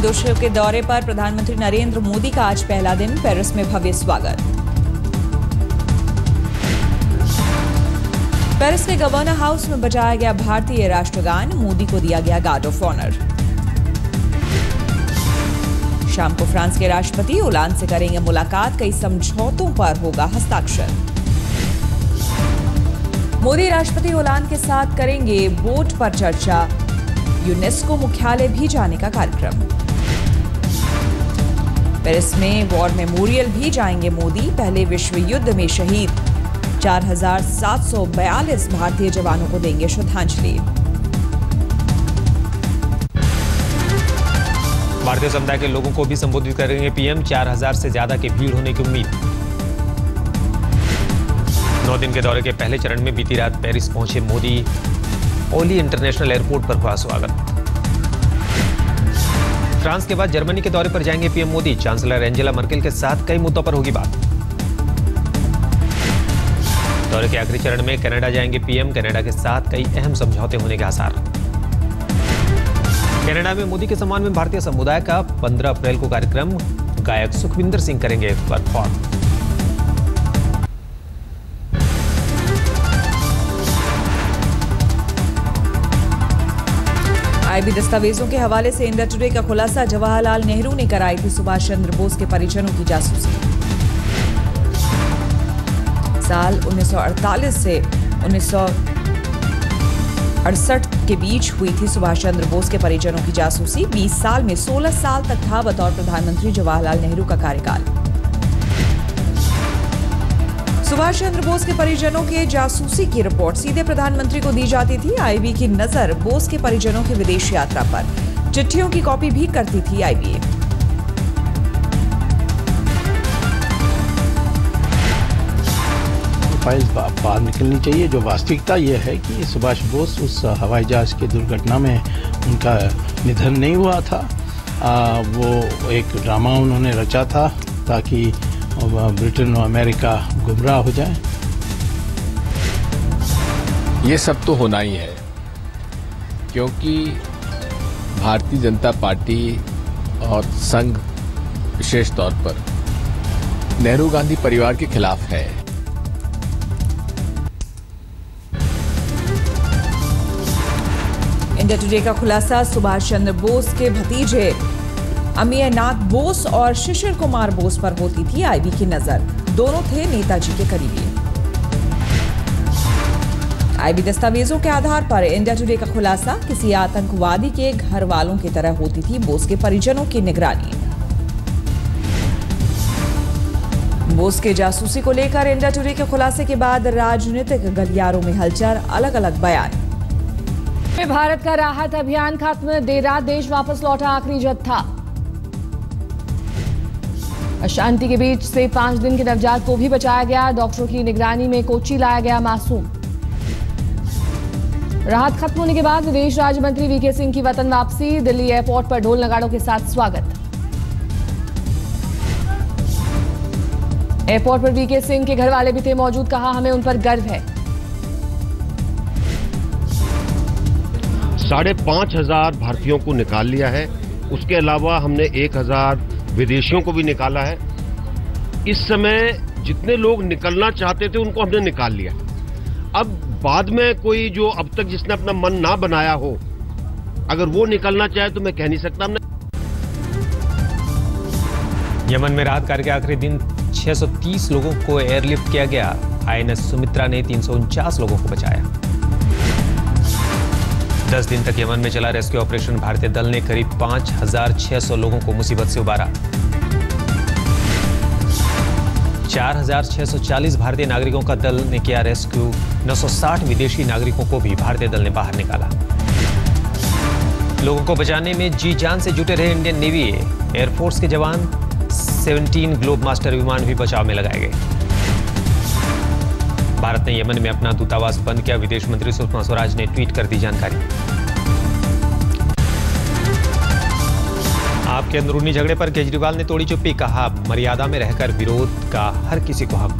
तीन देशों के दौरे पर प्रधानमंत्री नरेंद्र मोदी का आज पहला दिन, पेरिस में भव्य स्वागत। पेरिस के गवर्नर हाउस में बजाया गया भारतीय राष्ट्रगान, मोदी को दिया गया गार्ड ऑफ ऑनर। शाम को फ्रांस के राष्ट्रपति ओलांद से करेंगे मुलाकात, कई समझौतों पर होगा हस्ताक्षर। मोदी राष्ट्रपति ओलांद के साथ करेंगे बोट पर चर्चा, यूनेस्को मुख्यालय भी जाने का कार्यक्रम। पेरिस में वॉर मेमोरियल भी जाएंगे मोदी, पहले विश्व युद्ध में शहीद 4742 भारतीय जवानों को देंगे श्रद्धांजलि। भारतीय समुदाय के लोगों को भी संबोधित करेंगे पीएम, 4000 से ज्यादा की भीड़ होने की उम्मीद। 9 दिन के दौरे के पहले चरण में बीती रात पेरिस पहुंचे मोदी, ओली इंटरनेशनल एयरपोर्ट पर हुआ स्वागत। फ्रांस के बाद जर्मनी के दौरे पर जाएंगे PM Modi, chancellor Angela Merkel के साथ कई मुद्दों पर होगी बात। दौरे के आखिरी चरण में कनाडा जाएंगे पीएम, कनाडा के साथ कई अहम समझौते होने के आसार। कनाडा में मोदी के सम्मान में भारतीय समुदाय का 15 अप्रैल को कार्यक्रम, गायक सुखविंदर सिंह करेंगे परफॉर्म। आईबी दस्तावेजों के हवाले से इंडिया टुडे का खुलासा, जवाहरलाल नेहरू ने कराई थी सुभाष चंद्र बोस के परिजनों की जासूसी। साल 1948 से 1968 के बीच हुई थी सुभाष चंद्र बोस के परिजनों की जासूसी। 20 साल में 16 साल तक था बतौर प्रधानमंत्री जवाहरलाल नेहरू का कार्यकाल। सुभाष चंद्र बोस के परिजनों के जासूसी की रिपोर्ट सीधे प्रधानमंत्री को दी जाती थी। आईबी की नजर बोस के परिजनों की विदेश यात्रा पर, चिट्ठियों की कॉपी भी करती थी आईबी। फाइल्स बाहर निकलनी चाहिए। जो वास्तविकता ये है कि सुभाष बोस उस हवाई जहाज की दुर्घटना में उनका निधन नहीं हुआ था। वो एक ड्रामा उन्होंने रचा था ताकि ब्रिटेन और अमेरिका गुमराह हो जाए। ये सब तो होना ही है, क्योंकि भारतीय जनता पार्टी और संघ विशेष तौर पर नेहरू गांधी परिवार के खिलाफ है। इंडिया टुडे का खुलासा, सुभाष चंद्र बोस के भतीजे अमीयनाथ बोस और शिशिर कुमार बोस पर होती थी आईबी की नजर, दोनों थे नेताजी के करीबी। आईबी दस्तावेजों के आधार पर इंडिया टुडे का खुलासा, किसी आतंकवादी के घर वालों की तरह होती थी बोस के परिजनों की निगरानी। बोस के जासूसी को लेकर इंडिया टुडे के खुलासे के बाद राजनीतिक गलियारों में हलचल, अलग अलग बयान। भारत का राहत अभियान खत्म, देर रात देश वापस लौटा आखिरी जत्था। अशांति के बीच से 5 दिन के नवजात को भी बचाया गया, डॉक्टरों की निगरानी में कोच्चि लाया गया मासूम। राहत खत्म होने के बाद विदेश राज्य मंत्री वीके सिंह की वतन वापसी, दिल्ली एयरपोर्ट पर ढोल नगाड़ों के साथ स्वागत। एयरपोर्ट पर वीके सिंह के घर वाले भी थे मौजूद, कहा हमें उन पर गर्व है। 5,500 भारतीयों को निकाल लिया है, उसके अलावा हमने 1000 विदेशियों को भी निकाला है। इस समय जितने लोग निकलना चाहते थे उनको हमने निकाल लिया। अब बाद में कोई जो अब तक जिसने अपना मन ना बनाया हो, अगर वो निकलना चाहे तो मैं कह नहीं सकता। हमने यमन में राहत कार्य के आखिरी दिन 630 लोगों को एयरलिफ्ट किया गया। आईएनएस सुमित्रा ने 349 लोगों को बचाया। 10 दिन तक यमन में चला रेस्क्यू ऑपरेशन, भारतीय दल ने करीब 5600 लोगों को मुसीबत से उबारा। 4640 भारतीय नागरिकों का दल ने किया रेस्क्यू, 960 विदेशी नागरिकों को भी भारतीय दल ने बाहर निकाला। लोगों को बचाने में जी जान से जुटे रहे इंडियन नेवी, एयरफोर्स के जवान। 17 ग्लोब मास्टर विमान भी बचाव में लगाए गए। भारत ने यमन में अपना दूतावास बंद किया, विदेश मंत्री सुषमा स्वराज ने ट्वीट कर दी जानकारी। आपके अंदरूनी झगड़े पर केजरीवाल ने तोड़ी चुप्पी, कहा मर्यादा में रहकर विरोध का हर किसी को हक।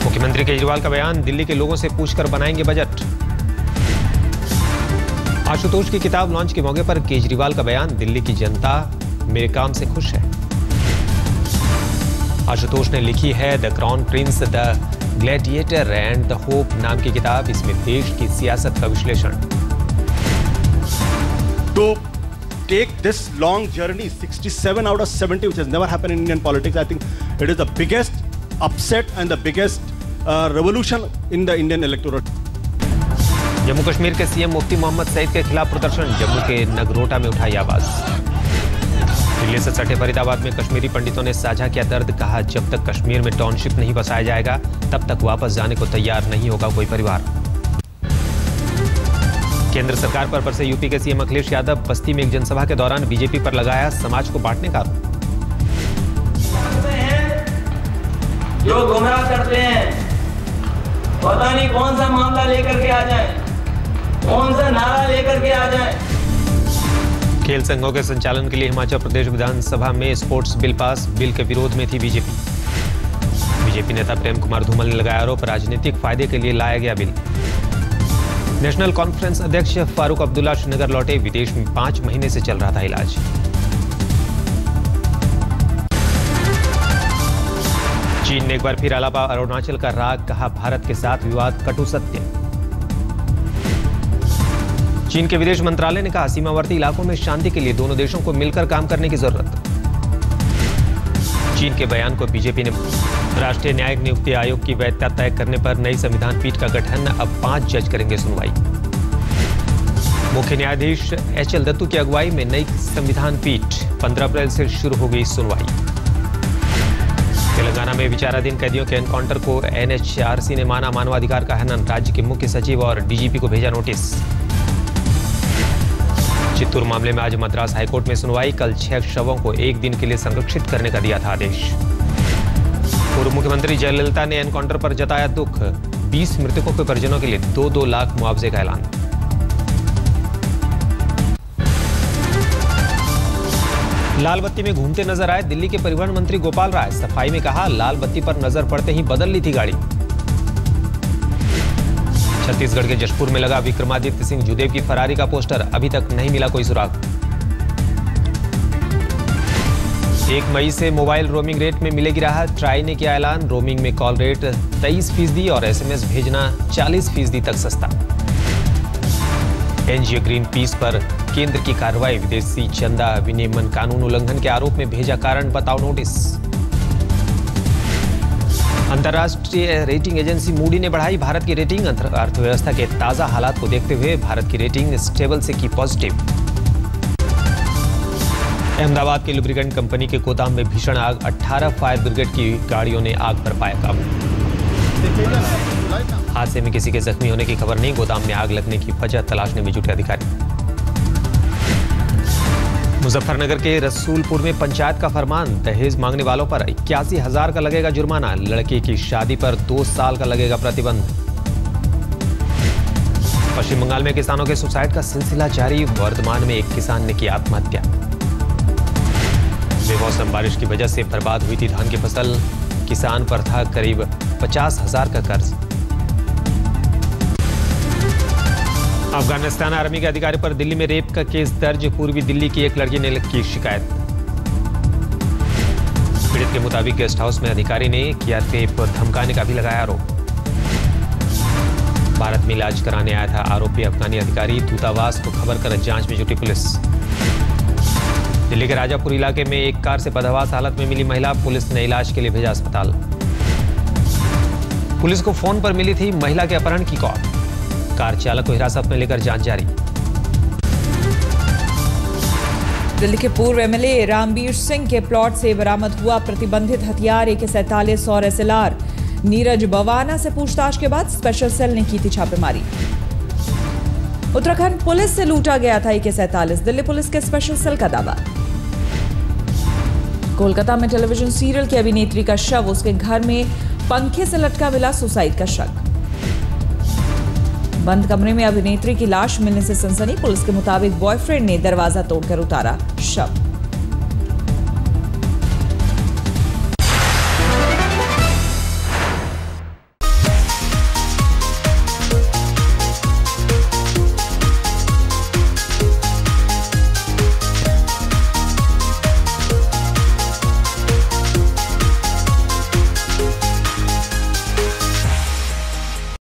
मुख्यमंत्री केजरीवाल का बयान, दिल्ली के लोगों से पूछकर बनाएंगे बजट। आशुतोष की किताब लॉन्च के मौके पर केजरीवाल का बयान, दिल्ली की जनता मेरे काम से खुश है। आशुतोष ने लिखी है the crown Prince, the gladiator and the hope नाम की किताब। इसमें देश की सियासत का विश्लेषण। To take this long journey, 67 out of 70, which has never happened in Indian politics, I think it is the biggest upset and the biggest revolution in the Indian electorate. Jammu Kashmir के सीएम मुफ्ती मोहम्मद सईद के खिलाफ प्रदर्शन, जम्मू के नगरोटा में उठाई आवाज। दिल्ली से सटे फरीदाबाद में कश्मीरी पंडितों ने साझा किया दर्द, कहा जब तक कश्मीर में टाउनशिप नहीं बसाया जाएगा तब तक वापस जाने को तैयार नहीं होगा कोई परिवार। केंद्र सरकार पर बरसे यूपी के सीएम अखिलेश यादव, बस्ती में एक जनसभा के दौरान बीजेपी पर लगाया समाज को बांटने का आरोप। जो गुमराह करते हैं, पता नहीं कौन सा मामला लेकर के आ जाए, कौन सा नारा लेकर के आ जाए। खेल संघों के संचालन के लिए हिमाचल प्रदेश विधानसभा में स्पोर्ट्स बिल पास, बिल के विरोध में थी बीजेपी नेता प्रेम कुमार धूमल ने लगाया आरोप, राजनीतिक फायदे के लिए लाया गया बिल। नेशनल कॉन्फ्रेंस अध्यक्ष फारूक अब्दुल्ला श्रीनगर लौटे, विदेश में 5 महीने से चल रहा था इलाज। चीन ने एक बार फिर आलापा अरुणाचल का राग, कहा भारत के साथ विवाद कटु सत्य। चीन के विदेश मंत्रालय ने कहा सीमावर्ती इलाकों में शांति के लिए दोनों देशों को मिलकर काम करने की जरूरत। चीन के बयान को बीजेपी ने राष्ट्रीय न्यायिक नियुक्ति आयोग की वैधता तय करने पर नई संविधान पीठ का गठन, अब 5 जज करेंगे सुनवाई। मुख्य न्यायाधीश एचएल दत्तू की अगुवाई में नई संविधान पीठ, 15 अप्रैल से शुरू हो गई सुनवाई। तेलंगाना में विचाराधीन कैदियों के एनकाउंटर को एनएचआरसी ने माना मानवाधिकार का हनन, राज्य के मुख्य सचिव और डीजीपी को भेजा नोटिस। चित्तूर मामले में आज मद्रास हाईकोर्ट में सुनवाई, कल 6 शवों को 1 दिन के लिए संरक्षित करने का दिया था आदेश। पूर्व मुख्यमंत्री जयललिता ने एनकाउंटर पर जताया दुख, 20 मृतकों के परिजनों के लिए 2-2 लाख मुआवजे का ऐलान। लाल बत्ती में घूमते नजर आए दिल्ली के परिवहन मंत्री गोपाल राय, सफाई में कहा लाल बत्ती पर नजर पड़ते ही बदल ली थी गाड़ी। छत्तीसगढ़ के जशपुर में लगा विक्रमादित्य सिंह जुदेव की फरारी का पोस्टर, अभी तक नहीं मिला कोई सुराग। 1 मई से मोबाइल रोमिंग रेट में मिलेगी राहत, ट्राई ने किया ऐलान, रोमिंग में कॉल रेट 23% और एसएमएस भेजना 40% तक सस्ता। एनजीओ ग्रीन पीस पर केंद्र की कार्रवाई, विदेशी चंदा विनियमन कानून उल्लंघन के आरोप में भेजा कारण बताओ नोटिस। अंतर्राष्ट्रीय रेटिंग एजेंसी मूडी ने बढ़ाई भारत की रेटिंग, अर्थव्यवस्था के ताजा हालात को देखते हुए भारत की रेटिंग स्टेबल से की पॉजिटिव। अहमदाबाद के लुब्रिकेंट कंपनी के गोदाम में भीषण आग, 18 फायर ब्रिगेड की गाड़ियों ने आग पर पाया काबू। हादसे में किसी के जख्मी होने की खबर नहीं, गोदाम में आग लगने की वजह तलाशने में जुटे अधिकारी। मुजफ्फरनगर के रसूलपुर में पंचायत का फरमान, दहेज मांगने वालों पर 81,000 का लगेगा जुर्माना, लड़के की शादी पर 2 साल का लगेगा प्रतिबंध। पश्चिम बंगाल में किसानों के सुसाइड का सिलसिला जारी, वर्धमान में एक किसान ने की आत्महत्या। बेमौसम बारिश की वजह से बर्बाद हुई थी धान की फसल, किसान पर था करीब 50,000 का कर्ज। अफगानिस्तान आर्मी के अधिकारी पर दिल्ली में रेप का केस दर्ज, पूर्वी दिल्ली की एक लड़की ने की शिकायत। पीड़ित के मुताबिक गेस्ट हाउस में अधिकारी ने किया रेप, धमकाने का भी लगाया आरोप। भारत में इलाज कराने आया था आरोपी अफगानी अधिकारी, दूतावास को खबर कर जांच में जुटी पुलिस। दिल्ली के राजापुर इलाके में एक कार से बदहवास हालत में मिली महिला, पुलिस ने इलाज के लिए भेजा अस्पताल। पुलिस को फोन पर मिली थी महिला के अपहरण की कॉल, कार चालक को हिरासत में लेकर जांच जारी। दिल्ली के पूर्व एमएलए रामबीर सिंह के प्लॉट से बरामद हुआ प्रतिबंधित हथियार AK-47 और SLR। नीरज बवाना से पूछताछ के बाद स्पेशल सेल ने की थी छापेमारी। उत्तराखंड पुलिस से लूटा गया था AK-47, दिल्ली पुलिस के स्पेशल सेल का दावा। कोलकाता में टेलीविजन सीरियल की अभिनेत्री का शव, उसके घर में पंखे से लटका मिला, सुसाइड का शक। बंद कमरे में अभिनेत्री की लाश मिलने से सनसनी, पुलिस के मुताबिक बॉयफ्रेंड ने दरवाजा तोड़कर उतारा शव।